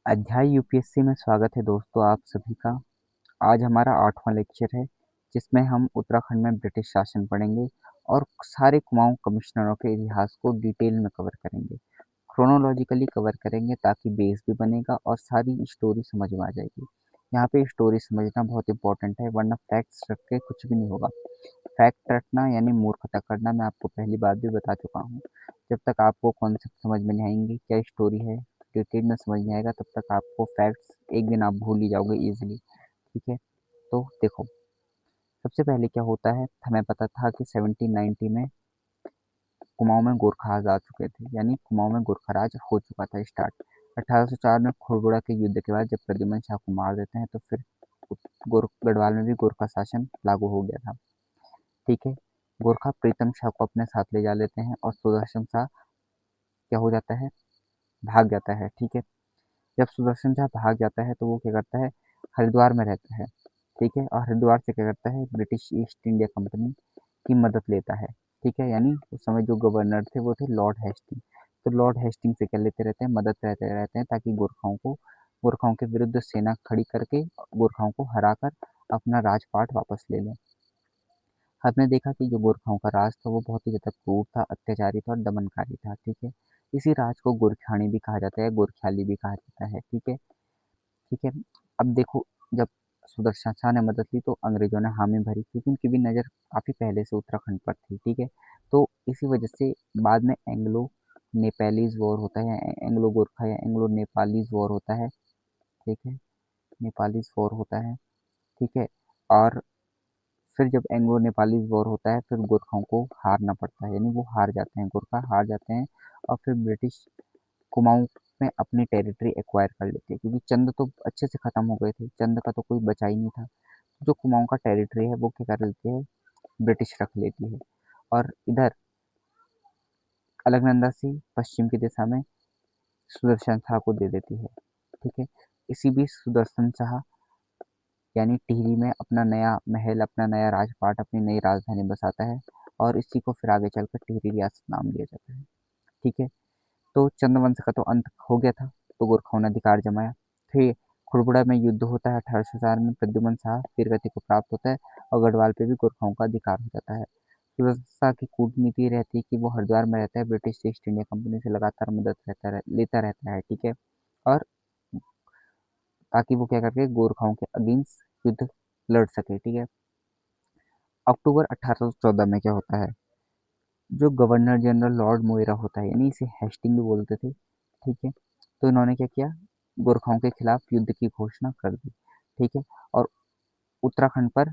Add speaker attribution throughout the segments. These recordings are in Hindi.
Speaker 1: अध्याय यूपीएससी में स्वागत है दोस्तों आप सभी का। आज हमारा 8वां लेक्चर है जिसमें हम उत्तराखंड में ब्रिटिश शासन पढ़ेंगे और सारे कुमाऊं कमिश्नरों के इतिहास को डिटेल में कवर करेंगे। क्रोनोलॉजिकली कवर करेंगे ताकि बेस भी बनेगा और सारी स्टोरी समझ में आ जाएगी। यहाँ पे स्टोरी समझना बहुत इंपॉर्टेंट है वरना फैक्ट्स रख के कुछ भी नहीं होगा। फैक्ट रटना यानी मूर्खता करना मैं आपको पहली बार भी बता चुका हूँ। जब तक आपको कॉन्सेप्ट समझ में नहीं आएंगे क्या स्टोरी है डिटेल में समझ नहीं आएगा तब तक आपको फैक्ट्स एक दिन आप भूल ही जाओगे इजीली। ठीक है, तो देखो सबसे पहले क्या होता है। हमें पता था कि 1790 में कुमाऊं में गोरखाज आ चुके थे यानी कुमाऊं में गोरखा राज हो चुका था स्टार्ट। 1804 में खोड़बुड़ा के युद्ध के बाद जब प्रद्युमन शाह को मार देते हैं तो फिर गढ़वाल में भी गोरखा शासन लागू हो गया था। ठीक है, गोरखा प्रीतम शाह को अपने साथ ले जा लेते हैं और सुदर्शन शाह क्या हो जाता है, भाग जाता है। ठीक है, जब सुदर्शन शाह भाग जाता है तो वो क्या करता है, हरिद्वार में रहता है। ठीक है, और हरिद्वार से क्या करता है, ब्रिटिश ईस्ट इंडिया कंपनी की मदद लेता है। ठीक है, यानी उस समय जो गवर्नर थे वो थे लॉर्ड हेस्टिंग। तो लॉर्ड हेस्टिंग से क्या लेते रहते हैं, मदद रहते रहते हैं ताकि गोरखाओं के विरुद्ध सेना खड़ी करके गोरखाओं को हराकर अपना राजपाट वापस ले लें। हमने देखा कि जो गोरखाओं का राज था वो बहुत ही ज़्यादा क्रूर था, अत्याचारी था और दमनकारी था। ठीक है, इसी राज को गोरखियानी भी कहा जाता है, गोरखियाली भी कहा जाता है। ठीक है, ठीक है। अब देखो, जब सुदर्शन शाह ने मदद ली तो अंग्रेजों ने हामी भरी क्योंकि उनकी भी नज़र काफ़ी पहले से उत्तराखंड पर थी। ठीक है, तो इसी वजह से बाद में एंग्लो नेपालीज वॉर होता है, एंग्लो गोरखा या एंग्लो नेपालीज वॉर होता है। ठीक है, नेपालीज वॉर होता है। ठीक है, और फिर जब एंग्लो नेपालीज वॉर होता है फिर गोरखाओं को हारना पड़ता है, यानी वो हार जाते हैं, गोरखा हार जाते हैं और फिर ब्रिटिश कुमाऊं में अपनी टेरिटरी एक्वायर कर लेती है क्योंकि चंद तो अच्छे से खत्म हो गए थे, चंद का तो कोई बचा ही नहीं था। जो कुमाऊं का टेरिटरी है वो क्या कर लेती है, ब्रिटिश रख लेती है और इधर अलकनंदा से पश्चिम की दिशा में सुदर्शन शाह को दे देती है। ठीक है, इसी बीच सुदर्शन शाह यानी टिहरी में अपना नया महल, अपना नया राजपाट, अपनी नई राजधानी बसाता है और इसी को फिर आगे चलकर टिहरी रियासत नाम दिया जाता है। ठीक है, तो चंद्रवंश का तो अंत हो गया था, तो गोरखाओं ने अधिकार जमाया। फिर खुड़बुड़ा में युद्ध होता है, 1804 में प्रद्युमन शाह वीरगति को प्राप्त होता है और गढ़वाल पे भी गोरखाओं का अधिकार हो जाता है। व्यवस्था की कूटनीति रहती है कि वो हरिद्वार में रहता है, ब्रिटिश ईस्ट इंडिया कंपनी से लगातार मदद लेता रहता है। ठीक है, और ताकि वो क्या करके गोरखाओं के अगेंस्ट युद्ध लड़ सके। ठीक है, अक्टूबर 1814 में क्या होता है, जो गवर्नर जनरल लॉर्ड मोइरा होता है, यानी इसे हेस्टिंग भी बोलते थे। ठीक है, तो इन्होंने क्या किया, गोरखाओं के खिलाफ युद्ध की घोषणा कर दी। ठीक है, और उत्तराखंड पर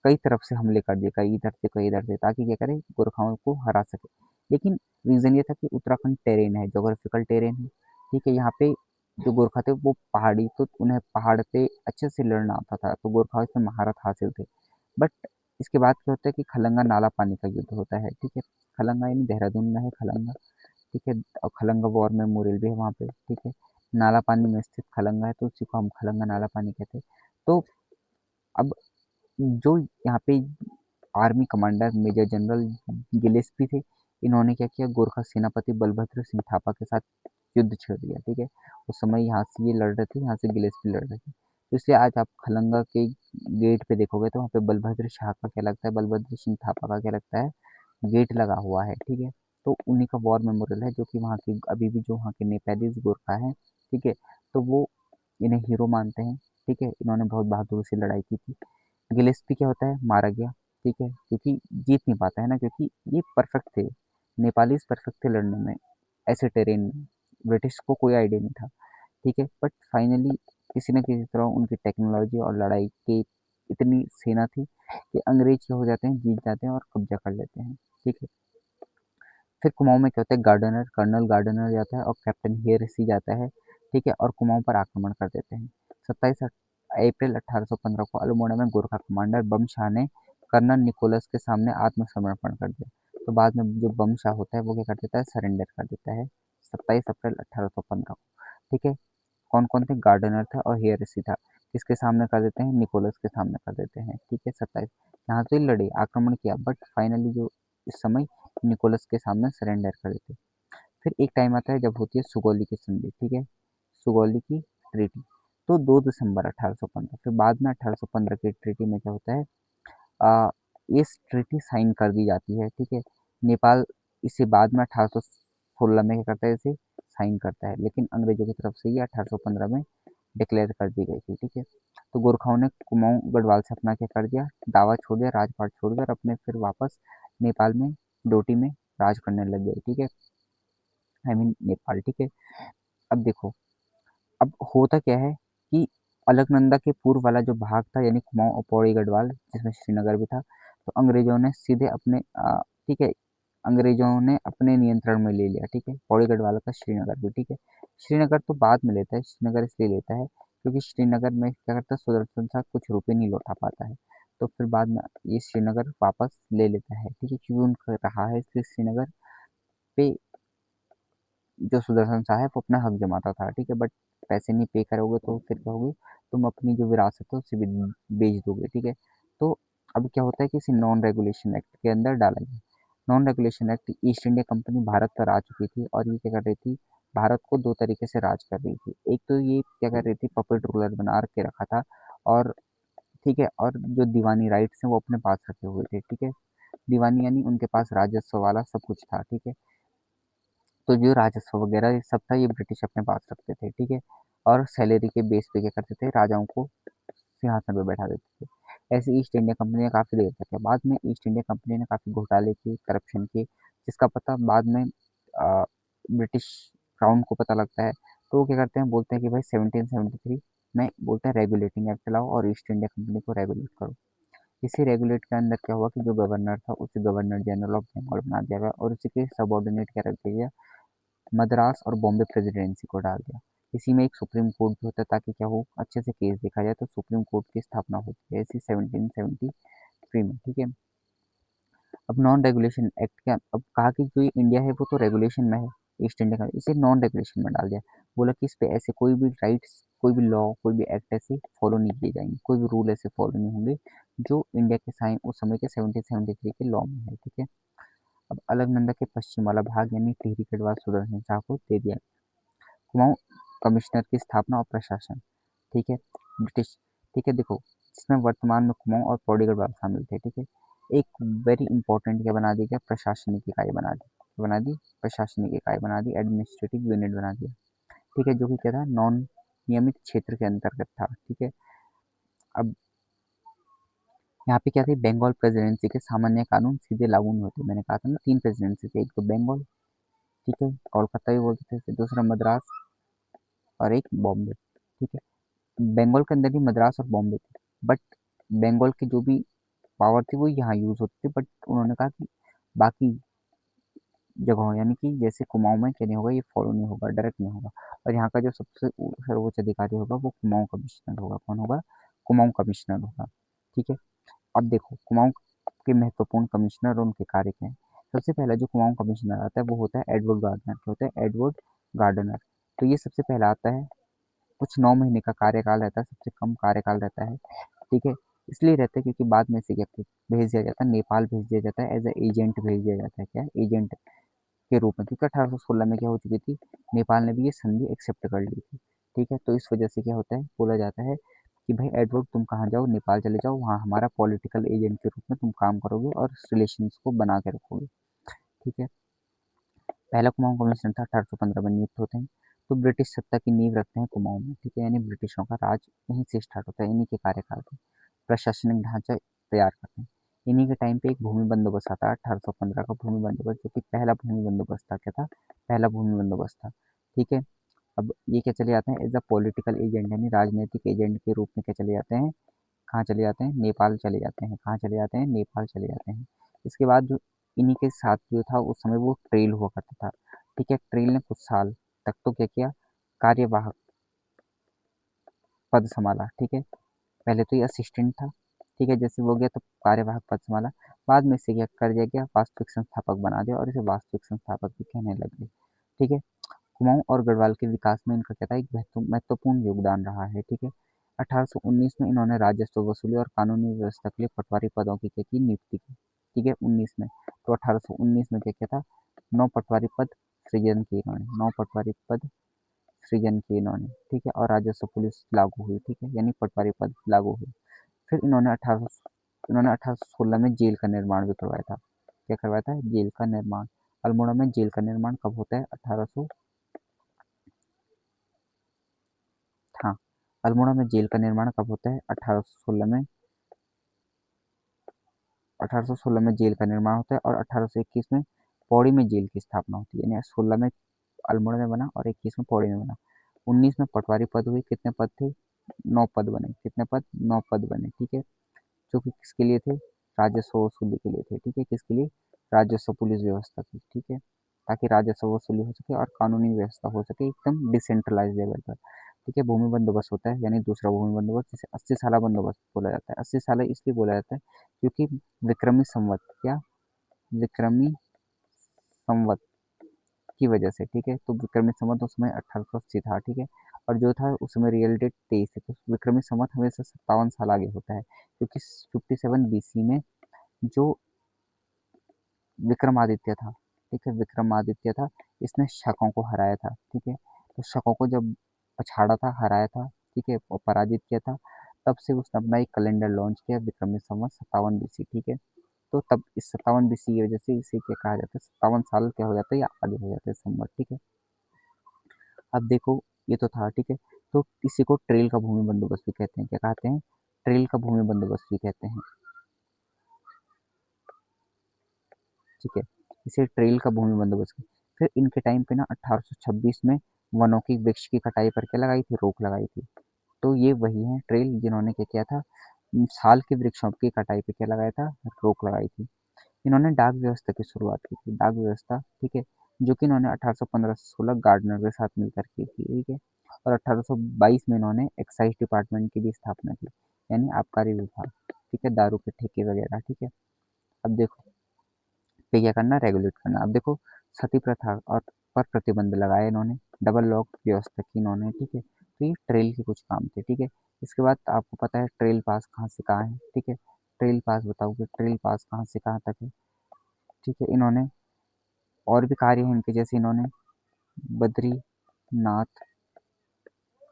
Speaker 1: कई तरफ से हमले कर दिए, कई इधर से कई इधर से, ताकि क्या करे, गोरखाओं को हरा सके। लेकिन रीजन ये था कि उत्तराखंड टेरेन है, जोग्राफिकल टेरेन है। ठीक है, यहाँ पे जो गोरखा थे वो पहाड़ी, तो उन्हें पहाड़ पे अच्छे से लड़ना आता था, तो गोरखा इसमें महारत हासिल थे। बट इसके बाद क्या होता है कि खलंगा नाला पानी का युद्ध होता है। ठीक है, खलंगा यानी देहरादून में है खलंगा। ठीक है, और खलंगा वॉर मेमोरियल भी है वहाँ पे। ठीक है, नाला पानी में स्थित खलंगा है तो उसी को हम खलंगा नाला पानी कहते हैं। तो अब जो यहाँ पे army commander major general Gillespie थे, इन्होंने क्या किया, गोरखा सेनापति बलभद्र सिंह थापा के साथ युद्ध छेड़ दिया। ठीक है, उस समय यहाँ से ये लड़ रहे थे, यहाँ से गिलेस्पी लड़ रहे थे, तो इसलिए आज आप खलंगा के गेट पे देखोगे तो वहाँ पे बलभद्र शाह का क्या लगता है, बलभद्र सिंह थापा का क्या लगता है, गेट लगा हुआ है। ठीक है, तो उन्हीं का वॉर मेमोरियल है जो कि वहाँ की अभी भी जो वहाँ के नेपालीज गोरखा हैं, ठीक है, तो वो इन्हें हीरो मानते हैं। ठीक है, इन्होंने बहुत बहादुरी से लड़ाई की थी। गिलेस्पी क्या होता है, मारा गया। ठीक है, क्योंकि जीत नहीं पाता है ना, क्योंकि ये परफेक्ट थे, नेपालीज परफेक्ट थे लड़ने में, ऐसे टेरेन में ब्रिटिश को कोई आइडिया नहीं था। ठीक है, बट फाइनली किसी न किसी तरह उनकी टेक्नोलॉजी और लड़ाई की इतनी सेना थी कि अंग्रेज क्या हो जाते हैं, जीत जाते हैं और कब्जा कर लेते हैं। ठीक है, फिर कुमाऊं में क्या होता है, गार्डनर कर्नल गार्डनर जाता है और कैप्टन हेयर सी जाता है। ठीक है, और कुमाऊं पर आक्रमण कर देते हैं। 27 अप्रैल 1815 को अल्मोड़ा में गोरखा कमांडर बम शाह ने कर्नल निकोलस के सामने आत्मसमर्पण कर दिया। तो बाद में जो बम शाह होता है वो क्या कर देता है, सरेंडर कर देता है 27 अप्रैल 1815 को। ठीक है, कौन कौन थे, गार्डनर था और हेयर सी था, किसके सामने कर देते हैं, निकोलस के सामने कर देते हैं। ठीक है, 27 यहाँ से लड़े, आक्रमण किया, बट फाइनली जो इस समय निकोलस के सामने सरेंडर कर देते। फिर एक टाइम आता है जब होती है सुगौली की संधि। ठीक है, सुगौली की ट्रीटी। तो 2 दिसंबर 1815, फिर बाद में 1815 की ट्रीटी में क्या होता है, इस ट्रीटी साइन कर दी जाती है, ठीक है। नेपाल इसे बाद में 1816 में क्या करता है, इसे साइन करता है, लेकिन अंग्रेजों की तरफ से ये 1815 में डिक्लेयर कर दी गई थी, ठीक है। तो गोरखाओं ने कुमाऊं गढ़वाल से अपना क्या कर दिया, दावा छोड़ दिया, राजपाट छोड़ दिया और अपने फिर वापस नेपाल में डोटी में राज करने लग गए, ठीक है। आई मीन नेपाल, ठीक है। अब देखो, अब होता क्या है कि अलकनंदा के पूर्व वाला जो भाग था, यानी कुमाऊं और पौड़ी गढ़वाल, जिसमें श्रीनगर भी था, तो अंग्रेजों ने सीधे अपने ठीक है, अंग्रेजों ने अपने नियंत्रण में ले लिया, ठीक है, पौड़ी गढ़वाल का श्रीनगर भी, ठीक है। श्रीनगर तो बाद में लेता है, श्रीनगर इसलिए लेता है क्योंकि श्रीनगर में क्या करता है, सुदर्शन शाह कुछ रुपये नहीं लौटा पाता है, तो फिर बाद में ये श्रीनगर वापस ले लेता है, ठीक है, क्योंकि उनका रहा है, इसलिए श्रीनगर पे जो सुदर्शन शाह है वो अपना हक जमाता था, ठीक है। बट पैसे नहीं पे करोगे तो फिर क्या होगी, तुम अपनी जो विरासत है उसे भी बेच दोगे, ठीक है। तो अब क्या होता है कि इसे नॉन रेगुलेशन एक्ट के अंदर डाला गया। Non regulation act, east India company Bharat पर आ चुकी थी और ये क्या कर रही थी, भारत को दो तरीके से राज कर रही थी। एक तो ये क्या कर रही थी, पपेट रूलर बना के रखा था, और ठीक है, और जो दीवानी राइट्स हैं वो अपने पास रखे हुए थे, ठीक है। दीवानी यानी उनके पास राजस्व वाला सब कुछ था, ठीक है। तो जो राजस्व वगैरह ये सब था, ये ब्रिटिश अपने पास रखते थे, ठीक है। और सैलरी के बेस पे क्या करते थे, राजाओं को सिंहासन पे बैठा देते थे। ऐसे ईस्ट इंडिया कंपनी ने काफ़ी देर तक किया। बाद में ईस्ट इंडिया कंपनी ने काफ़ी घोटाले किए, करप्शन किए, जिसका पता बाद में ब्रिटिश क्राउन को पता लगता है। तो वो क्या करते हैं, बोलते हैं कि भाई 1773 में बोलते हैं रेगुलेटिंग एक्ट लाओ और ईस्ट इंडिया कंपनी को रेगुलेट करो। इसी रेगुलेट के अंदर क्या हुआ कि जो गवर्नर था उसे गवर्नर जनरल ऑफ बंगाल बना दिया गया और उसी के सबॉर्डिनेट क्या रख दिया गया, मद्रास और बॉम्बे प्रेसिडेंसी को डाल दिया। इसी में एक सुप्रीम कोर्ट भी होता है ताकि क्या हो, अच्छे से केस देखा जाए, तो सुप्रीम कोर्ट की स्थापना होती है इसी 1773 में, ठीक है। अब नॉन रेगुलेशन एक्ट क्या, अब कहा कि जो ये इंडिया है वो तो रेगुलेशन में है, ईस्ट इंडिया का, इसे नॉन रेगुलेशन में डाल दिया। बोला कि इस पे ऐसे कोई भी राइट्स, कोई भी लॉ, कोई भी एक्ट ऐसे फॉलो नहीं किए जाएंगे, कोई भी रूल ऐसे फॉलो नहीं होंगे जो इंडिया के साइन उस समय के 1773 के लॉ में है, ठीक है। अब अलकनंदा के पश्चिम वाला भाग यानी टिहरी गढ़वाल सुदर्शन शाह को दे दिया। कुमाऊं कमिश्नर की स्थापना और प्रशासन, ठीक है, ब्रिटिश, ठीक है। देखो, जिसमें वर्तमान में कुमाऊं और पौड़ी गढ़वाल शामिल थे, ठीक है। एक वेरी इंपॉर्टेंट क्या बना दिया गया, प्रशासनिक इकाई बना दी प्रशासनिक इकाई बना दी, एडमिनिस्ट्रेटिव यूनिट बना दिया, ठीक है, जो कि क्या था, नॉन नियमित क्षेत्र के अंतर्गत था, ठीक है। अब यहाँ पे क्या थी, बंगाल प्रेसिडेंसी के सामान्य कानून सीधे लागू नहीं होते। मैंने कहा था ना, 3 प्रेसिडेंसी थे, एक तो बंगाल, ठीक है, कोलकाता भी बोलते थे, फिर दूसरा मद्रास और एक बॉम्बे, ठीक है। बंगाल के अंदर ही मद्रास और बॉम्बे थे, बट बंगाल की जो भी पावर थी वो यहाँ यूज होती थी, बट उन्होंने कहा कि बाकी जगहों यानी कि जैसे कुमाऊं में क्या नहीं होगा, ये फॉलो नहीं होगा, डायरेक्ट नहीं होगा, और यहाँ का जो सबसे सर्वोच्च अधिकारी होगा वो कुमाऊं कमिश्नर होगा। कौन होगा, कुमाऊं कमिश्नर होगा, ठीक है। अब देखो, कुमाऊं के महत्वपूर्ण कमिश्नर और उनके कार्य क्या हैं। सबसे पहला जो कुमाऊं कमिश्नर आता है वो होता है एडवर्ड गार्डनर, क्या होता है, एडवर्ड गार्डनर। तो ये सबसे पहला आता है, कुछ 9 महीने का कार्यकाल रहता है, सबसे कम कार्यकाल रहता है, ठीक है। इसलिए रहता है क्योंकि बाद में से क्या भेज दिया जाता है, नेपाल भेज दिया जाता है, एज ए एजेंट भेज दिया जाता है, क्या एजेंट के रूप में, क्योंकि 1816 में क्या हो चुकी थी, नेपाल ने भी ये संधि एक्सेप्ट कर ली थी, ठीक है। तो इस वजह से क्या होता है, बोला जाता है कि भाई एडवर्ड तुम कहाँ जाओ, नेपाल चले जाओ, वहाँ हमारा पॉलिटिकल एजेंट के रूप में तुम काम करोगे और रिलेशंस को बना के रखोगे, ठीक है। पहला कुमाऊं कमिश्नर था, 1815 में नियुक्त होते हैं। तो ब्रिटिश सत्ता की नींव रखते हैं कुमाऊं में, ठीक है, यानी ब्रिटिशों का राज यहीं से स्टार्ट होता है, इन्हीं के कार्यकाल में। प्रशासनिक ढांचा तैयार करते हैं। इन्हीं के टाइम पे एक भूमि बंदोबस्त आता है, 1815 का भूमि बंदोबस्त, जो कि पहला भूमि बंदोबस्त था, क्या था, पहला भूमि बंदोबस्त था, ठीक है। अब ये क्या चले जाते हैं, एज अ पॉलिटिकल एजेंट यानी राजनीतिक एजेंट के रूप में क्या चले जाते हैं, कहाँ चले जाते हैं, नेपाल चले जाते हैं, कहाँ चले जाते हैं, नेपाल चले जाते हैं। इसके बाद जो इन्हीं के साथ जो था उस समय वो ट्रेल हुआ करता था, ठीक है। ट्रेल ने कुछ साल तक तो क्या किया, कार्यवाहक पद संभाला, ठीक है। पहले तो ये असिस्टेंट था, ठीक है, जैसे वो गया तो कार्यवाहक पद संभाला, बाद में इसे क्या कर दिया गया, वास्तविक संस्थापक बना दिया और इसे वास्तविक संस्थापक भी कहने लग गए, ठीक है। कुमाऊं और गढ़वाल के विकास में इनका क्या था, एक महत्वपूर्ण योगदान रहा है, ठीक है। 1819 में इन्होंने राजस्व वसूली और कानूनी व्यवस्था के लिए पटवारी पदों की क्या की, नियुक्ति की, ठीक है, 19 में। तो 1819 में क्या क्या था, 9 पटवारी पद सृजन किए इन्होंने, 9 पटवारी पद सृजन किए इन्होंने, ठीक है, और राजस्व पुलिस लागू हुई, ठीक है, यानी पटवारी पद लागू हुई। फिर इन्होंने 1816 में जेल का निर्माण भी करवाया था। क्या करवाया था? जेल का निर्माण। अल्मोड़ा में जेल का निर्माण कब होता है? 1800, हाँ, अल्मोड़ा में जेल का निर्माण कब होता है? 1816 में। 1816 में जेल का निर्माण होता है और 1821 में पौड़ी में जेल की स्थापना होती है। यानी 16 में अल्मोड़ा में बना और 21 में पौड़ी में बना। 19 में पटवारी पद हुई। कितने पद थे? 9 पद बने। कितने पद? 9 पद बने, ठीक है, जो कि किसके लिए थे? राजस्व वसूली के लिए थे, ठीक है, किसके लिए? राजस्व पुलिस व्यवस्था की, ठीक है, ताकि राजस्व वसूली हो सके और कानूनी व्यवस्था हो सके एकदम डिसेंट्रलाइज लेवल पर, ठीक है। भूमि बंदोबस्त होता है, यानी दूसरा भूमि बंदोबस्त, जिसे 80 साला बंदोबस्त बोला जाता है। 80 साला इसलिए बोला जाता है क्योंकि विक्रमी संवत, क्या? विक्रमी संवत की वजह से, ठीक है, तो विक्रमी संवत उस समय 1880 था, ठीक है, और जो था उस समय रियल डेट 23 है, तो विक्रमी संवत हमेशा 57 साल आगे होता है, क्योंकि 57 बीसी में जो विक्रमादित्य था, ठीक है, विक्रमादित्य था, इसने शकों को हराया था, ठीक है, तो शकों को जब पछाड़ा था, हराया था, ठीक है, और पराजित किया था, तब से उसने अपना एक कैलेंडर लॉन्च किया, विक्रमी संवत 57 बीसी, ठीक है। तो तब इस 57 बीसी की वजह से इसे क्या कहा जाता है? 57 साल क्या हो जाता है या आगे हो जाता है संवत, ठीक है। अब देखो, ये तो था, ठीक है, तो इसी को ट्रेल का भूमि बंदोबस्त भी कहते हैं। क्या कहते हैं? ट्रेल का भूमि बंदोबस्त भी कहते हैं, ठीक है, इसे ट्रेल का भूमि बंदोबस्त फिर इनके टाइम पे ना 1826 में वनों की वृक्ष की कटाई पर क्या लगाई थी? रोक लगाई थी। तो ये वही है ट्रेल जिन्होंने क्या किया था? साल के वृक्षों की कटाई पे क्या लगाया था? रोक लगाई थी। इन्होंने डाक व्यवस्था की शुरुआत की थी, डाक व्यवस्था, ठीक है, जो कि इन्होंने 1815 से 16 गार्डनर के साथ मिलकर की थी, ठीक है, और 1822 में इन्होंने एक्साइज डिपार्टमेंट की भी स्थापना की, यानी आबकारी विभाग, ठीक है, दारू के ठेके वगैरह, ठीक है। अब देखो, पे क्या करना? रेगुलेट करना। अब देखो, सती प्रथा और पर प्रतिबंध लगाए इन्होंने, डबल लॉक व्यवस्था की इन्होंने, ठीक है, तो ये ट्रेल के कुछ काम थे, ठीक है। इसके बाद आपको पता है ट्रेल पास कहाँ से कहाँ है, ठीक है, ट्रेल पास बताओ कि ट्रेल पास कहाँ से कहाँ तक है, ठीक है। इन्होंने और भी कार्य हैं इनके, जैसे इन्होंने बद्रीनाथ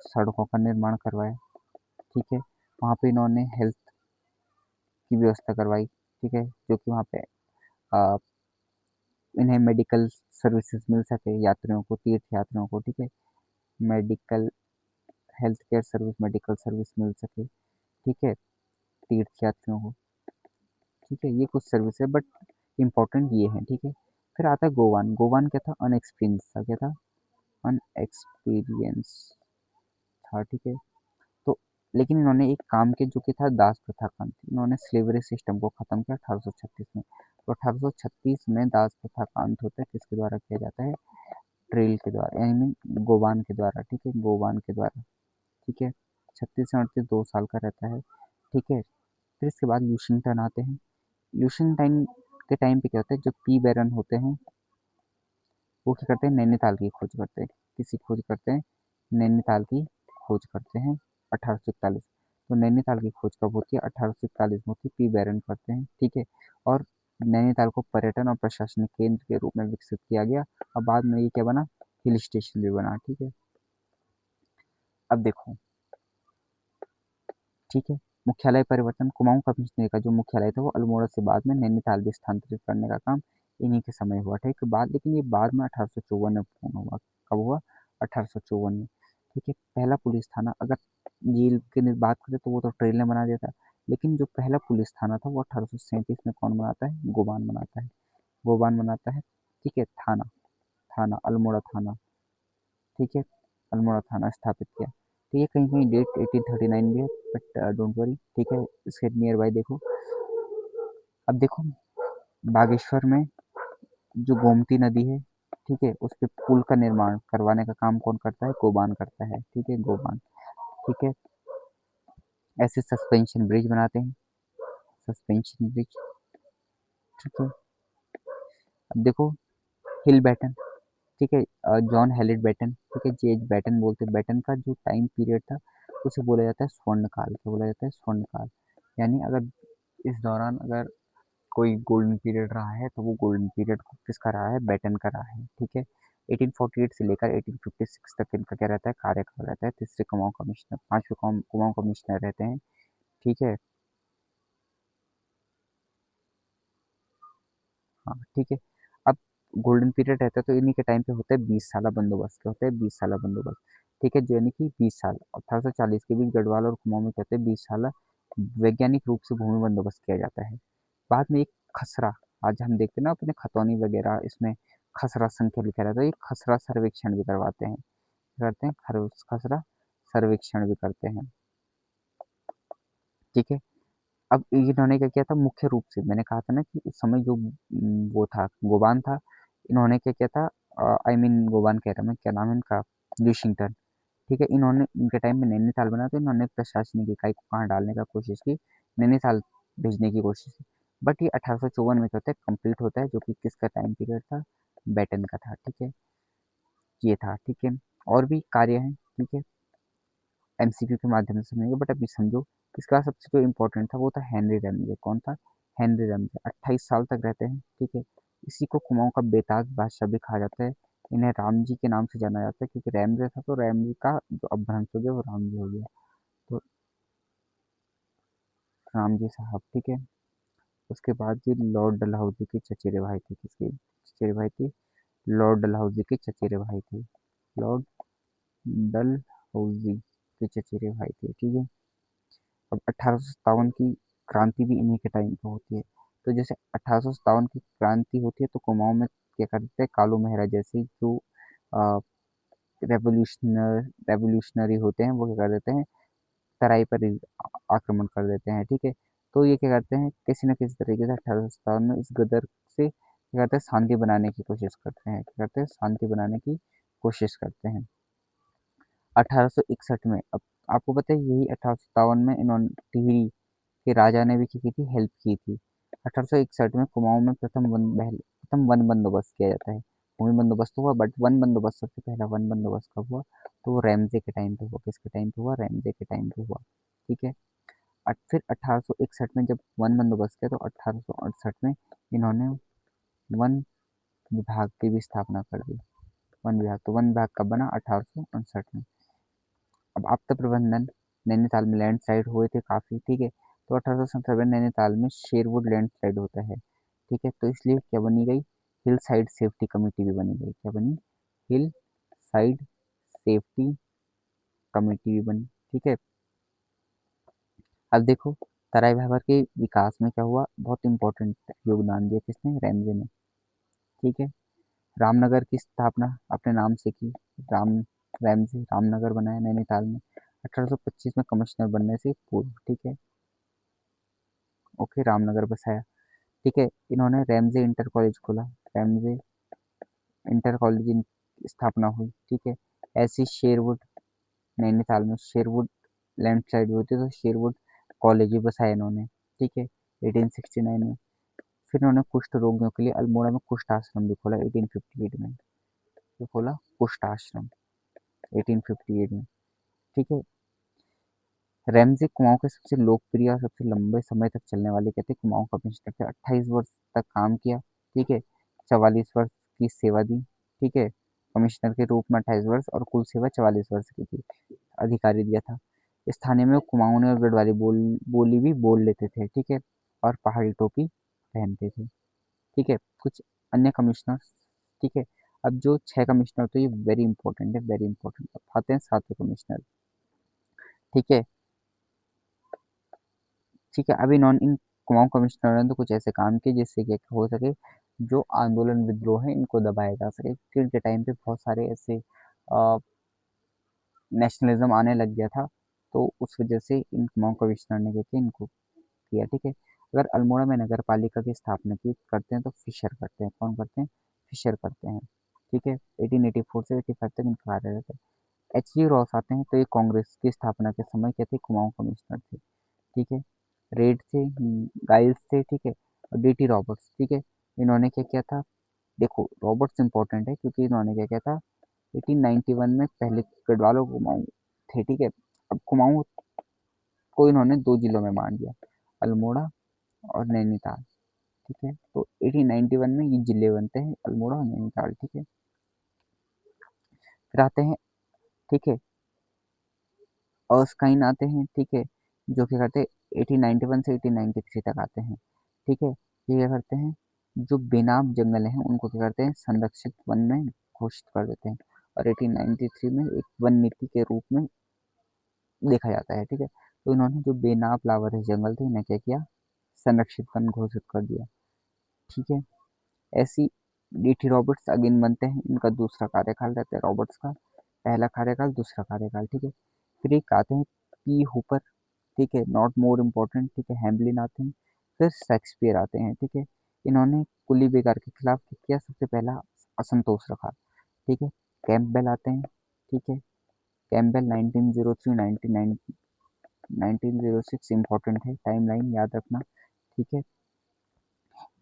Speaker 1: सड़कों का निर्माण करवाया, ठीक है, वहाँ पे इन्होंने हेल्थ की व्यवस्था करवाई, ठीक है, जो कि वहाँ पे आ, इन्हें मेडिकल सर्विसेज मिल सके यात्रियों को, तीर्थ यात्रियों को, ठीक है, medical health care service, medical service मिल सके, ठीक है, तीर्थ यात्रियों को, ठीक है, ये कुछ सर्विस है बट इम्पोर्टेंट ये है, ठीक है। फिर आता है गोवान। गोवान क्या था? अनएक्सपीरियंस था, क्या था? अनएक्सपीरियंस था, ठीक है, तो लेकिन इन्होंने एक काम किया जो कि था दास प्रथा का अंत। इन्होंने स्लेवरी सिस्टम को खत्म किया 1836 में। तो 1836 में दास प्रथा का अंत होता है, किसके द्वारा किया जाता है? ट्रेल के द्वारा, यानी गोबान के द्वारा, ठीक है, गोबान के द्वारा, ठीक है। 36 से 38 2 साल का रहता है, ठीक है। फिर इसके बाद ल्यूशिंगटन आते हैं। ल्यूशिंगटन के टाइम पे क्या होता है? जब पी बैरन होते हैं, वो क्या करते हैं? नैनीताल की खोज करते हैं। किसी खोज करते हैं? नैनीताल की खोज करते हैं 1841। तो नैनीताल की खोज कब होती है? 1841 में होती है, पी बैरन करते हैं, ठीक है, और नैनीताल को पर्यटन और प्रशासनिक केंद्र के रूप में विकसित किया गया और बाद में ये क्या बना? हिल स्टेशन भी बना, ठीक है। अब देखो, ठीक है, मुख्यालय परिवर्तन। कुमाऊं कमिश्नरी का जो मुख्यालय था वो अल्मोड़ा से बाद में नैनीताल भी स्थानांतरित करने का काम इन्हीं के समय हुआ, ठीक है, बाद, लेकिन ये बाद में 1854 में पूर्ण हुआ। कब हुआ? 1854 में, ठीक है। पहला पुलिस थाना, अगर जेल की बात करें तो वो तो ट्रेल ने बना दिया था, लेकिन जो पहला पुलिस थाना था वो 1837 में कौन बनाता है? गोबान बनाता है, गोबान बनाता है, ठीक है। थाना, थाना अल्मोड़ा थाना, ठीक है, अल्मोड़ा थाना स्थापित किया। तो ये कहीं कहीं डेट 1839 भी है, बट डोंट वरी, ठीक है, इसके नियर बाय देखो। अब देखो, बागेश्वर में जो गोमती नदी है, ठीक है, उस पे पुल का निर्माण करवाने का काम कौन करता है? गोबान करता है, ठीक है, गोबान, ठीक है। ऐसे सस्पेंशन ब्रिज बनाते हैं, सस्पेंशन ब्रिज, ठीक है। अब देखो, हिल बैटन, ठीक है, जॉन हेलेट बैटन, ठीक है, जे एच बैटन बोलते हैं। बैटन का जो टाइम पीरियड था उसे बोला जाता है स्वर्ण काल, क्या बोला जाता है? स्वर्ण काल, यानी अगर इस दौरान अगर कोई गोल्डन पीरियड रहा है तो वो गोल्डन पीरियड किसका रहा है? बैटन का रहा है, ठीक है। 1848 से लेकर 1856 तक इनका क्या रहता है, कार्यकाल रहता है। तीसरे कुमाऊं कमिश्नर, पांचवे कुमाऊं कमिश्नर रहते हैं। ठीक है। हाँ ठीक है। अब गोल्डन पीरियड रहता है तो इन्हीं के टाइम पे होता है 20 साल बंदोबस्त, क्या होता है 20 साल बंदोबस्त। ठीक है, जो यानी कि 20 साल 1840 के बीच गढ़वाल और कुमाऊं में कहते हैं 20 साल वैज्ञानिक रूप से भूमि बंदोबस्त किया जाता है। बाद में एक खसरा, आज हम देखते हैं ना अपने खतौनी वगैरह, इसमें खसरा संख्या लिखा रहता है, ये खसरा सर्वेक्षण भी करवाते हैं, करते हैं खसरा सर्वेक्षण भी करते हैं। ठीक है। अब इन्होंने क्या किया था, मुख्य रूप से मैंने कहा था ना कि उस समय जो वो था गोबान था, इन्होंने क्या किया था, आई मीन गोबान कह रहा मैं, क्या नाम है इनका, ल्यूशिंगटन। ठीक है, इन्होंने इनके टाइम में नैनीताल बना तो इन्होंने प्रशासनिक इकाई को कहाँ डालने का कोशिश की, नैनीताल भेजने की कोशिश की। बट ये 1854 में क्या होता है, कंप्लीट होता है, जो कि किसका टाइम पीरियड था, बैटन का था। ठीक है, ये था। ठीक है, और भी कार्य हैं। ठीक है, एमसीक्यू के माध्यम से समझेंगे, बट अभी समझो। इसका सबसे जो इम्पोर्टेंट था वो था हेनरी रैमजे। कौन था, हेनरी रैमजे। 28 साल तक रहते हैं। ठीक है, इसी को कुमाऊं का बेताज बादशाह भी कहा जाता है। इन्हें राम जी के नाम से जाना जाता है, क्योंकि रैमजे था तो रैमजे का जो अपभ्रंश हो गया वो राम जी हो गया, तो राम जी साहब। ठीक है, उसके बाद जी लॉर्ड डलहौजी के चचेरे भाई थे, किसके चचेरे भाई थे, लॉर्ड डलहौजी के चचेरे भाई थे, लॉर्ड डलहौजी के चचेरे भाई थे। ठीक है, अब 1857 की क्रांति भी इन्हीं के टाइम पे होती है। तो जैसे 1857 की क्रांति होती है तो कुमाऊं में क्या करते हैं, कालू मेहरा जैसे जो रेवोल्यूशनरी होते हैं वो क्या कर देते हैं, तराई पर आक्रमण कर देते हैं। ठीक है, तो ये क्या करते हैं, किसी न किसी तरीके से 1857 में इस गदर से क्या करते हैं, शांति बनाने की कोशिश करते हैं, क्या करते हैं, शांति बनाने की कोशिश करते हैं। 1861 में, अब आपको पता है यही 1857 में इन्होंने टिहरी के राजा ने भी की थी, हेल्प की थी। 1861 में कुमाऊं में प्रथम वन बंदोबस्त किया जाता है। भूमि बंदोबस्त हुआ, बट वन बंदोबस्त सबसे पहला वन बंदोबस्त कब हुआ, तो वो रैमजे के टाइम पे हुआ। किसके टाइम पे हुआ, रैमजे के टाइम पे हुआ। ठीक है, फिर 1861 में जब वन बंदोबस्त किया तो 1868 में इन्होंने वन विभाग की भी स्थापना कर दी। वन विभाग, तो वन विभाग कब बना, 1868 में। अब आपदा प्रबंधन, नैनीताल में लैंडस्लाइड हुए थे काफ़ी। ठीक है, तो 1870 में नैनीताल में शेरवुड लैंडस्लाइड होता है। ठीक है, तो इसलिए क्या बनी गई, हिल साइड सेफ्टी कमेटी भी बनी गई। क्या बनी, हिल साइड सेफ्टी कमेटी भी बनी। ठीक है, अब देखो तराई भाबर के विकास में क्या हुआ, बहुत इंपॉर्टेंट योगदान दिया किसने, रैमजे ने। ठीक है, रामनगर की स्थापना अपने नाम से की, राम रैमजे रामनगर बनाया नैनीताल में 1825 में कमिश्नर बनने से पूर्व। ठीक है, ओके, रामनगर बसाया। ठीक है, इन्होंने रैमजे इंटर कॉलेज खोला, रैमजे इंटर कॉलेज की स्थापना हुई। ठीक है, ऐसी शेरवुड, नैनीताल में शेरवुड लैंडस्लाइड हुई थी तो शेरवुड कॉलेज भी बसाया इन्होंने। ठीक है, 1869 में। फिर इन्होंने कुष्ठ रोगियों के लिए अल्मोड़ा में कुष्ठ आश्रम भी खोला 1858 में। ये खोला कुष्ठ आश्रम 1858 में। ठीक है, रैमजे कुमाऊं के सबसे लोकप्रिय और सबसे लंबे समय तक चलने वाले कहते हैं कुमाऊं कमिश्नर थे। 28 वर्ष तक काम किया। ठीक है, 44 वर्ष की सेवा दी। ठीक है, कमिश्नर के रूप में 28 वर्ष और कुल सेवा 44 वर्ष की थी, अधिकारी दिया था। स्थानीय में कुमाऊनी और गढ़वाली बोली भी बोल लेते थे। ठीक है, और पहाड़ी टोपी पहनते थे। ठीक है, कुछ अन्य कमिश्नर। ठीक है, अब जो 6 कमिश्नर तो ये वेरी इंपॉर्टेंट है, वेरी इंपॉर्टेंट। अब आते हैं 7वें कमिश्नर। ठीक है, ठीक है, अभी नॉन इन कुमाऊं कमिश्नर ने तो कुछ ऐसे काम किए जिससे कि हो सके जो आंदोलन विद्रोह है इनको दबाया जा सके, क्योंकि उनके टाइम पे बहुत सारे ऐसे नेशनलिज्म आने लग गया था, तो उस वजह से इन कुमाऊं कमिश्नर ने क्या किया, इनको किया। ठीक है, अगर अल्मोड़ा में नगर पालिका की स्थापना की करते हैं तो फिशर करते हैं, कौन करते हैं, फिशर करते हैं। ठीक है, 1884 से 85 तक इनका कार्य रहता है। एच जी रॉस आते हैं तो ये कांग्रेस की स्थापना के समय क्या थे, कुमाऊं कमिश्नर थे। ठीक है, रेड थे, गाइल्स थे। ठीक है, और डी टी रॉबर्ट्स। ठीक है, इन्होंने क्या किया था, देखो रॉबर्ट्स इंपॉर्टेंट है क्योंकि इन्होंने क्या किया था, 1891 में पहले गढ़वालों कुमाऊं थे। ठीक है, अब कुमाऊं को इन्होंने दो जिलों में बांट दिया, अल्मोड़ा और नैनीताल। ठीक है, तो 1891 में ये जिले बनते हैं, अल्मोड़ा और नैनीताल। ठीक है, फिर आते हैं, ठीक है, अस्काइन आते हैं, ठीक है, जो क्या करते हैं 1891 से 1893 तक आते हैं, ठीक है। ये क्या करते हैं, जो बेनाम जंगल हैं उनको क्या करते हैं संरक्षित वन में घोषित कर देते हैं, और 1893 में एक वन नीति के रूप में देखा जाता है, ठीक है। तो इन्होंने जो बेनाम लावारिस जंगल थे इन्हें क्या किया, संरक्षित वन घोषित कर दिया, ठीक है। ऐसी डीटी रॉबर्ट्स अगेन बनते हैं, इनका दूसरा कार्यकाल रहता है रॉबर्ट्स का, पहला कार्यकाल दूसरा कार्यकाल, ठीक है। फिर एक आते हैं पी हुपर, ठीक है, नॉट मोर इम्पोर्टेंट, ठीक है, हैम्बलिन आते हैं, फिर शेक्सपियर आते हैं, ठीक है। इन्होंने कुली बेगार के खिलाफ क्या किया, सबसे पहला असंतोष रखा, ठीक है। कैंपबेल आते हैं, ठीक है, कैंपबेल 1903 1906 इम्पोर्टेंट है, टाइमलाइन याद रखना, ठीक है।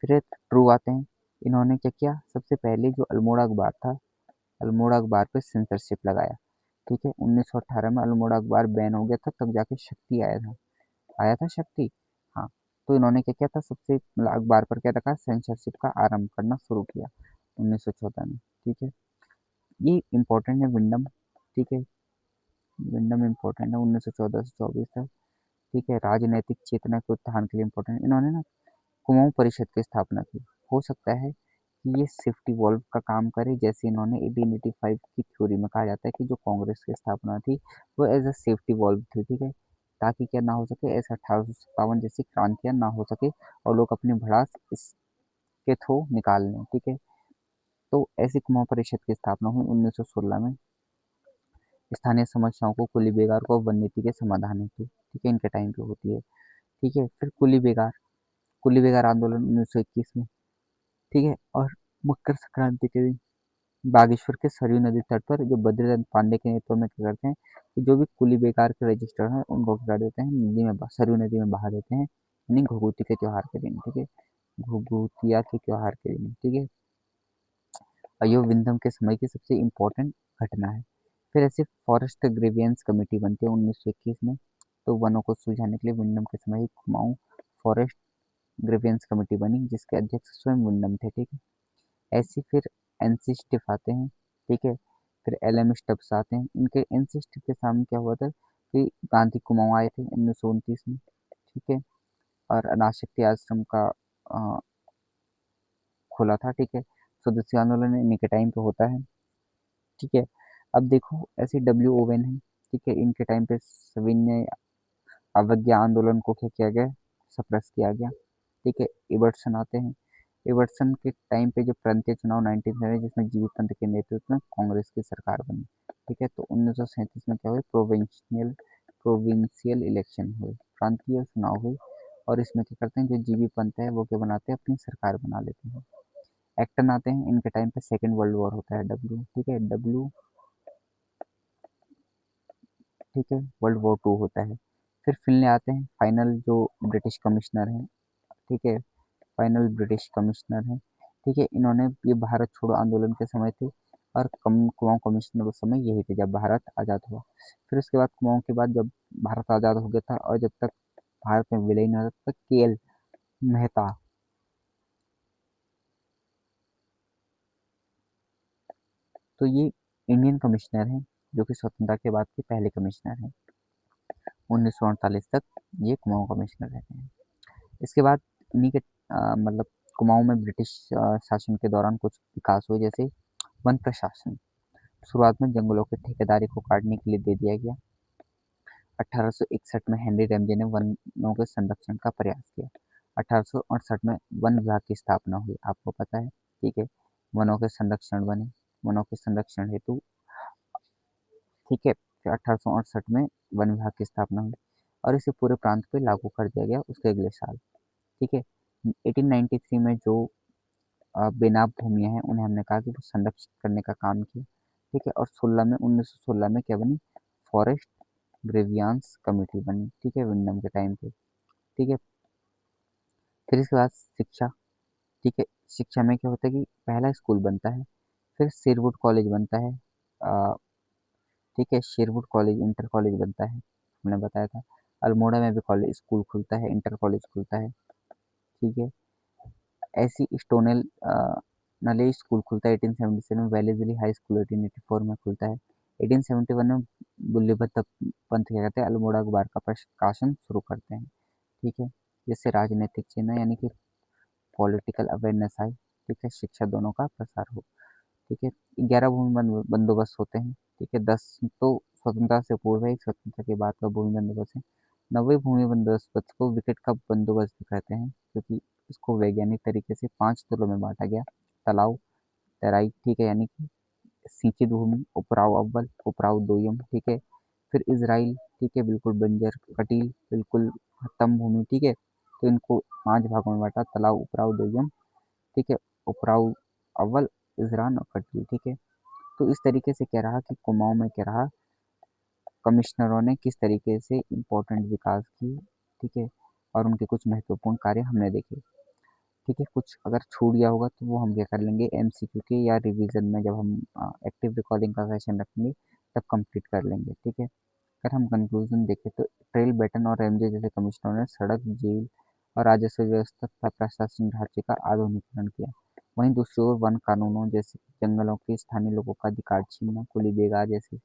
Speaker 1: फिर ट्रू आते हैं, इन्होंने क्या किया, सबसे पहले जो अल्मोड़ा अखबार था, अल्मोड़ा अखबार पे सेंसरशिप लगाया, ठीक है। 1918 में अल्मोड़ा अखबार बैन हो गया था, तब जाके शक्ति आया था, आया था शक्ति, हाँ। तो इन्होंने क्या किया था, सबसे मतलब अखबार पर क्या रखा, सेंसरशिप का आरंभ करना शुरू किया 1914 में, ठीक है। ये इंपॉर्टेंट है विंडम, ठीक है, विंडम इंपॉर्टेंट है 1914 से 24 तक, ठीक है। राजनैतिक चेतना के उत्थान के लिए इंपॉर्टेंट, इन्होंने ना कुमाऊं परिषद की स्थापना की, हो सकता है कि ये सेफ्टी वॉल्व का काम करे, जैसे इन्होंने 1885 की थ्योरी में कहा जाता है कि जो कांग्रेस की स्थापना थी वो एज अ सेफ्टी वॉल्व थी, ठीक है, ताकि क्या ना हो सके, ऐसा 1857 जैसी क्रांतियां ना हो सके और लोग अपनी भड़ास इसके थ्रू निकाल लें, ठीक है। तो ऐसी कुमाऊं परिषद की स्थापना हुई 1916 में, स्थानीय समस्याओं को कुली बेगार को वन नीति के समाधान हेतु, ठीक है, इनके टाइम पे होती है, ठीक है। फिर कुली बेगार आंदोलन 1921 में, ठीक है। और मकर संक्रांति के दिन बागेश्वर के सरयू नदी तट पर जो बद्रीनाथ पांडे के नेतृत्व में क्या करते हैं कि जो भी कुली बेकार के रजिस्टर हैं उनको क्या कर देते हैं, नदी में सरयू नदी में बहा देते हैं, यानी घुघुती के त्योहार के दिन, ठीक है, घुघुतिया के त्योहार के दिन, ठीक है। और ये विंधम के समय की सबसे इम्पोर्टेंट घटना है। फिर ऐसे फॉरेस्ट ग्रीवियंस कमेटी बनती है 1921 में, तो वनों को सुलझाने के लिए विंडम के समय ही कुमाऊं फॉरेस्ट ग्रीवियंस कमेटी बनी, जिसके अध्यक्ष स्वयं विंडम थे, ठीक है। ऐसे फिर एनसी स्टिफ आते हैं, ठीक है, फिर एलएम स्टब्स आते हैं, इनके एनसी स्टिफ के सामने क्या हुआ था कि गांधी कुमाऊं आए थे 1929 में, ठीक है, और अनाशक्ति आश्रम का अ, खोला था, ठीक है। स्वदेशी आंदोलन इन्हीं के टाइम पे होता है, ठीक है। अब देखो ऐसे डब्ल्यू ओवेन है, ठीक है, इनके टाइम पे सविनय अवज्ञा आंदोलन को क्या किया गया, सप्रेस किया गया, ठीक है। इबर्टसन आते हैं, इबर्टसन के टाइम पे जो प्रांतीय चुनाव 1970 जिसमें जीवी पंत के नेतृत्व में कांग्रेस की सरकार बनी, ठीक है। तो 1937 में क्या हुआ, प्रोविंशियल इलेक्शन हुए, प्रांतीय चुनाव हुए, और इसमें क्या करते हैं, जो जीवी पंत है वो क्या बनाते हैं, अपनी सरकार बना लेते हैं। एक्टन आते हैं, इनके टाइम पे सेकेंड वर्ल्ड वॉर होता है, डब्ल्यू, ठीक है, डब्ल्यू, ठीक है, वर्ल्ड वॉर टू होता है। फिर फिनलैंड आते हैं, फाइनल जो ब्रिटिश कमिश्नर हैं, ठीक है, फाइनल ब्रिटिश कमिश्नर हैं, ठीक है। इन्होंने ये भारत छोड़ो आंदोलन के समय थे, और कुमाऊं कमिश्नर उस समय यही थे जब भारत आज़ाद हुआ। फिर उसके बाद कुमाऊं के बाद जब भारत आज़ाद हो गया था और जब तक भारत में विलय नहीं होता तब तक के एल मेहता, तो ये इंडियन कमिश्नर हैं, जो कि स्वतंत्रता के बाद के पहले कमिश्नर हैं, 1948 तक ये कुमाऊं कमिश्नर रहते हैं। इसके बाद इन्हीं के मतलब कुमाऊं में ब्रिटिश शासन के दौरान कुछ विकास हुए, जैसे वन प्रशासन, शुरुआत में जंगलों की ठेकेदारी को काटने के लिए दे दिया गया। 1861 में हेनरी रेमजे ने वनों के संरक्षण का प्रयास किया। 1868 में वन विभाग की स्थापना हुई, आपको पता है, ठीक है। वनों के संरक्षण बने, वनों के संरक्षण हेतु, ठीक है। फिर 1868 में वन विभाग की स्थापना हुई और इसे पूरे प्रांत पे लागू कर दिया गया उसके अगले साल, ठीक है। 1893 में जो बेनाब भूमियां हैं उन्हें हमने कहा कि वो संरक्षित करने का काम किया, ठीक है। और 1916 में क्या बनी, फॉरेस्ट ग्रेवियांस कमेटी बनी, ठीक है, विंडम के टाइम पे, ठीक है। फिर इसके बाद शिक्षा, ठीक है, शिक्षा में क्या होता है कि पहला स्कूल बनता है, फिर शेरवुड कॉलेज बनता है, अ, ठीक है, शेरवुड कॉलेज इंटर कॉलेज बनता है, हमने बताया था। अल्मोड़ा में भी कॉलेज स्कूल खुलता है, इंटर कॉलेज खुलता है, ठीक है। ऐसी स्टोनेल नलेज स्कूल खुलता है 1877 में, वेलेजली हाई स्कूल 1884 में खुलता है। 1871 में बुल्ली भट्ट पंथ क्या करते हैं, अल्मोड़ा अखबार का प्रकाशन शुरू करते हैं। ठीक है, जिससे राजनीतिक चिन्ह यानी कि पॉलिटिकल अवेयरनेस आए। ठीक है, शिक्षा दोनों का प्रसार हो। ठीक है, 11 भूमि बंदोबस्त होते हैं। ठीक है, 10 तो स्वतंत्रता से पूर्व है, एक स्वतंत्रता के बाद का भूमि बंदोबस्त है। 90 भूमि बंदोबस्त को विकेट का बंदोबस्त भी कहते हैं, क्योंकि इसको वैज्ञानिक तरीके से 5 दलों में बांटा गया। तालाब, तराई, ठीक है, यानी कि सिंचित भूमि, उपराव अव्वल, उपराव दोयम। ठीक है, फिर इजराइल, ठीक है, बिल्कुल बंजर, कटील, बिल्कुल खत्म भूमि। ठीक है, तो इनको 5 भागों में बांटा, तालाब, उपराव दोयम, ठीक है, उपराव अव्वल, इजरान और कटील। ठीक है, तो इस तरीके से क्या रहा कि कुमाऊं में क्या रहा, कमिश्नरों ने किस तरीके से इम्पोर्टेंट विकास की। ठीक है, और उनके कुछ महत्वपूर्ण कार्य हमने देखे। ठीक है, कुछ अगर छूट गया होगा तो वो हम क्या कर लेंगे एमसीक्यू के या रिवीजन में, जब हम एक्टिव रिकॉर्डिंग का सेशन रखेंगे तब कंप्लीट कर लेंगे। ठीक है, अगर हम कंक्लूजन देखें तो ट्रेल बेटन और एमजे जैसे कमिश्नरों ने सड़क, जेल और राजस्व व्यवस्था तथा प्रशासन ढांचे का आधुनिकीकरण किया। वहीं दूसरी ओर वन कानूनों जैसे जंगलों के स्थानीय लोगों का अधिकार छीनना, कुली बेगार जैसे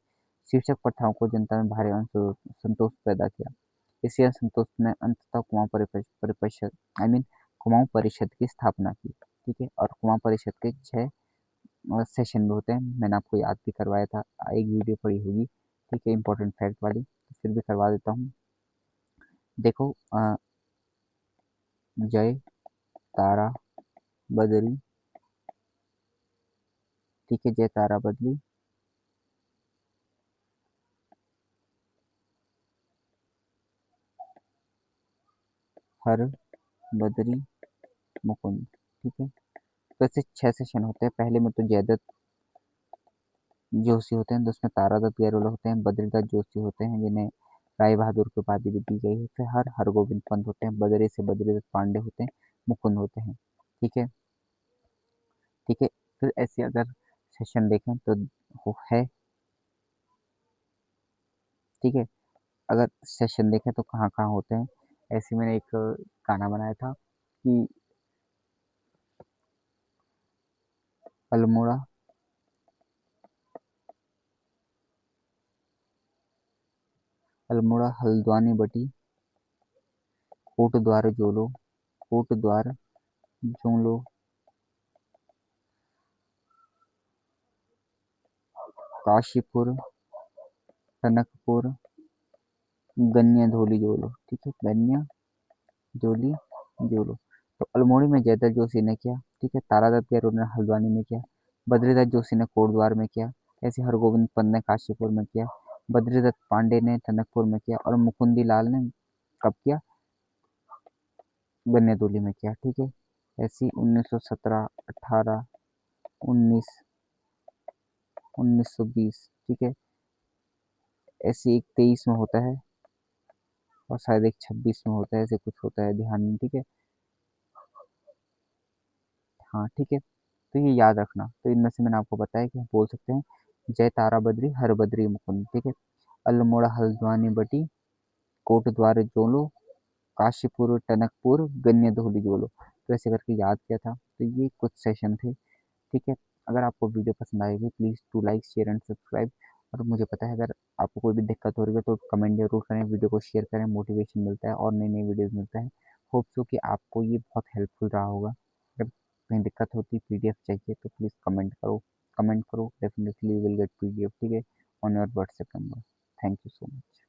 Speaker 1: शीर्षक प्रथाओं को जनता में भारी असंतोष पैदा किया। इसी असंतोष ने अंततः कुमाऊं परिषद कुमाऊं परिषद की स्थापना की। ठीक है, और कुमाऊं परिषद के 6 सेशन भी होते हैं, मैंने आपको याद भी करवाया था, एक वीडियो पड़ी होगी। ठीक है, इंपॉर्टेंट फैक्ट वाली, तो फिर भी करवा देता हूँ। देखो, जय तारा बदरी, ठीक है, जय तारा बदली, हर बदरी मुकुंद। ठीक है, तो ऐसे 6 सेशन होते हैं। पहले में तो जयदत्त जोशी होते हैं, तो उसमें तारादत्त गैरोला होते हैं, बद्रीदत्त जोशी होते हैं जिन्हें राय बहादुर की उपाधि भी दी गई है। फिर हरगोविंद पंत होते हैं, बदरी से बद्रीदत्त पांडे होते हैं, मुकुंद होते हैं। ठीक है, ठीक है, फिर ऐसे अगर सेशन देखें तो वो है। ठीक है, अगर सेशन देखें तो कहाँ कहाँ होते हैं, ऐसे मैंने एक गाना बनाया था कि अल्मोड़ा, अल्मोड़ा हल्द्वानी बटी, कोट द्वार जोलो, कोट द्वार जोलो, काशीपुर, टनकपुर, गन्या धोली जोलो। ठीक है, गन्या जोली जोलो। तो अल्मोड़ी में जयदत्त जोशी ने किया। ठीक है, तारादत्त गैरोला ने हल्द्वानी में किया, बद्रीदत्त जोशी ने कोटद्वार में किया, ऐसे हरगोविंद पंत ने काशीपुर में किया, बद्रीदत्त पांडे ने टनकपुर में किया, और मुकुंदी लाल ने कब किया, गन्यादोली में किया। ठीक है, ऐसी 1917, 18, 19, 1920। ठीक है, ऐसी एक 23 में होता है, और शायद एक 26 में होता है, ऐसे कुछ होता है, ध्यान नहीं। ठीक है, हाँ, ठीक है, तो ये याद रखना। तो इनमें से मैंने आपको बताया कि हम बोल सकते हैं जय तारा बद्री, हर बद्री मुकुंद। ठीक है, अल्मोड़ा हल्द्वानी बटी, कोट द्वार जोलो, काशीपुर टनकपुर, गन्य दोहली जोलो। तो ऐसे करके याद किया था। तो ये कुछ सेशन थे। ठीक है, अगर आपको वीडियो पसंद आएगी please to like share and subscribe. और मुझे पता है अगर आपको कोई भी दिक्कत हो रही है तो कमेंट जरूर करें, वीडियो को शेयर करें, मोटिवेशन मिलता है और नई नई वीडियोज़ मिलता है। होप सो कि आपको ये बहुत हेल्पफुल रहा होगा। अगर कहीं दिक्कत होती, पीडीएफ चाहिए तो प्लीज़ कमेंट करो, कमेंट करो, डेफिनेटली विल गेट पीडीएफ। ठीक है, on your WhatsApp number. Thank you so much.